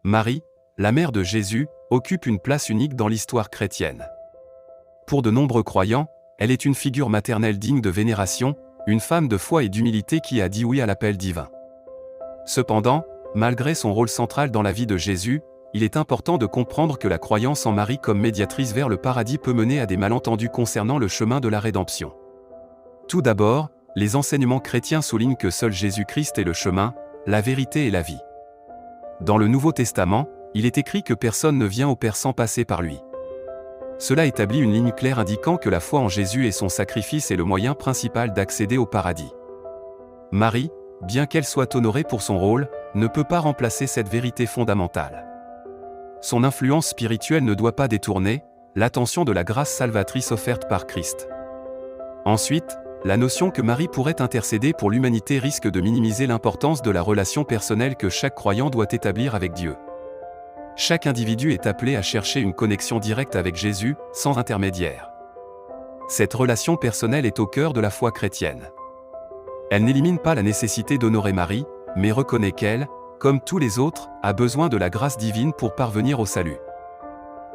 Marie, la mère de Jésus, occupe une place unique dans l'histoire chrétienne. Pour de nombreux croyants, elle est une figure maternelle digne de vénération, une femme de foi et d'humilité qui a dit oui à l'appel divin. Cependant, malgré son rôle central dans la vie de Jésus, il est important de comprendre que la croyance en Marie comme médiatrice vers le paradis peut mener à des malentendus concernant le chemin de la rédemption. Tout d'abord, les enseignements chrétiens soulignent que seul Jésus-Christ est le chemin, la vérité et la vie. Dans le Nouveau Testament, il est écrit que personne ne vient au Père sans passer par lui. Cela établit une ligne claire indiquant que la foi en Jésus et son sacrifice est le moyen principal d'accéder au paradis. Marie, bien qu'elle soit honorée pour son rôle, ne peut pas remplacer cette vérité fondamentale. Son influence spirituelle ne doit pas détourner l'attention de la grâce salvatrice offerte par Christ. Ensuite, la notion que Marie pourrait intercéder pour l'humanité risque de minimiser l'importance de la relation personnelle que chaque croyant doit établir avec Dieu. Chaque individu est appelé à chercher une connexion directe avec Jésus, sans intermédiaire. Cette relation personnelle est au cœur de la foi chrétienne. Elle n'élimine pas la nécessité d'honorer Marie, mais reconnaît qu'elle, comme tous les autres, a besoin de la grâce divine pour parvenir au salut.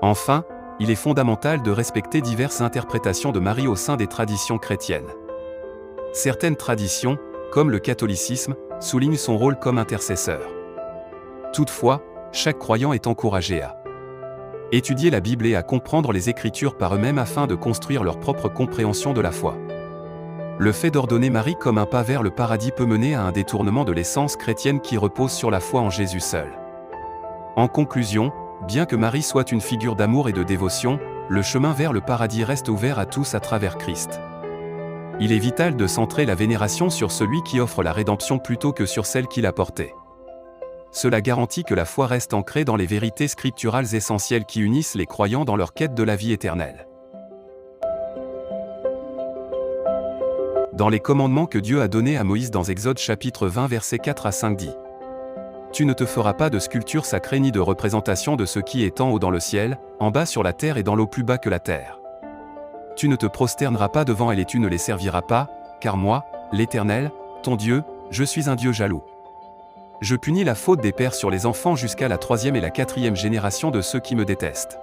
Enfin, il est fondamental de respecter diverses interprétations de Marie au sein des traditions chrétiennes. Certaines traditions, comme le catholicisme, soulignent son rôle comme intercesseur. Toutefois, chaque croyant est encouragé à étudier la Bible et à comprendre les Écritures par eux-mêmes afin de construire leur propre compréhension de la foi. Le fait d'ordonner Marie comme un pas vers le paradis peut mener à un détournement de l'essence chrétienne qui repose sur la foi en Jésus seul. En conclusion, bien que Marie soit une figure d'amour et de dévotion, le chemin vers le paradis reste ouvert à tous à travers Christ. Il est vital de centrer la vénération sur celui qui offre la rédemption plutôt que sur celle qui l'a portée. Cela garantit que la foi reste ancrée dans les vérités scripturales essentielles qui unissent les croyants dans leur quête de la vie éternelle. Dans les commandements que Dieu a donnés à Moïse dans Exode chapitre 20 versets 4 à 5 dit : « Tu ne te feras pas de sculpture sacrée ni de représentation de ce qui est en haut dans le ciel, en bas sur la terre et dans l'eau plus bas que la terre. Tu ne te prosterneras pas devant elles et tu ne les serviras pas, car moi, l'Éternel, ton Dieu, je suis un Dieu jaloux. Je punis la faute des pères sur les enfants jusqu'à la 3e et la 4e génération de ceux qui me détestent.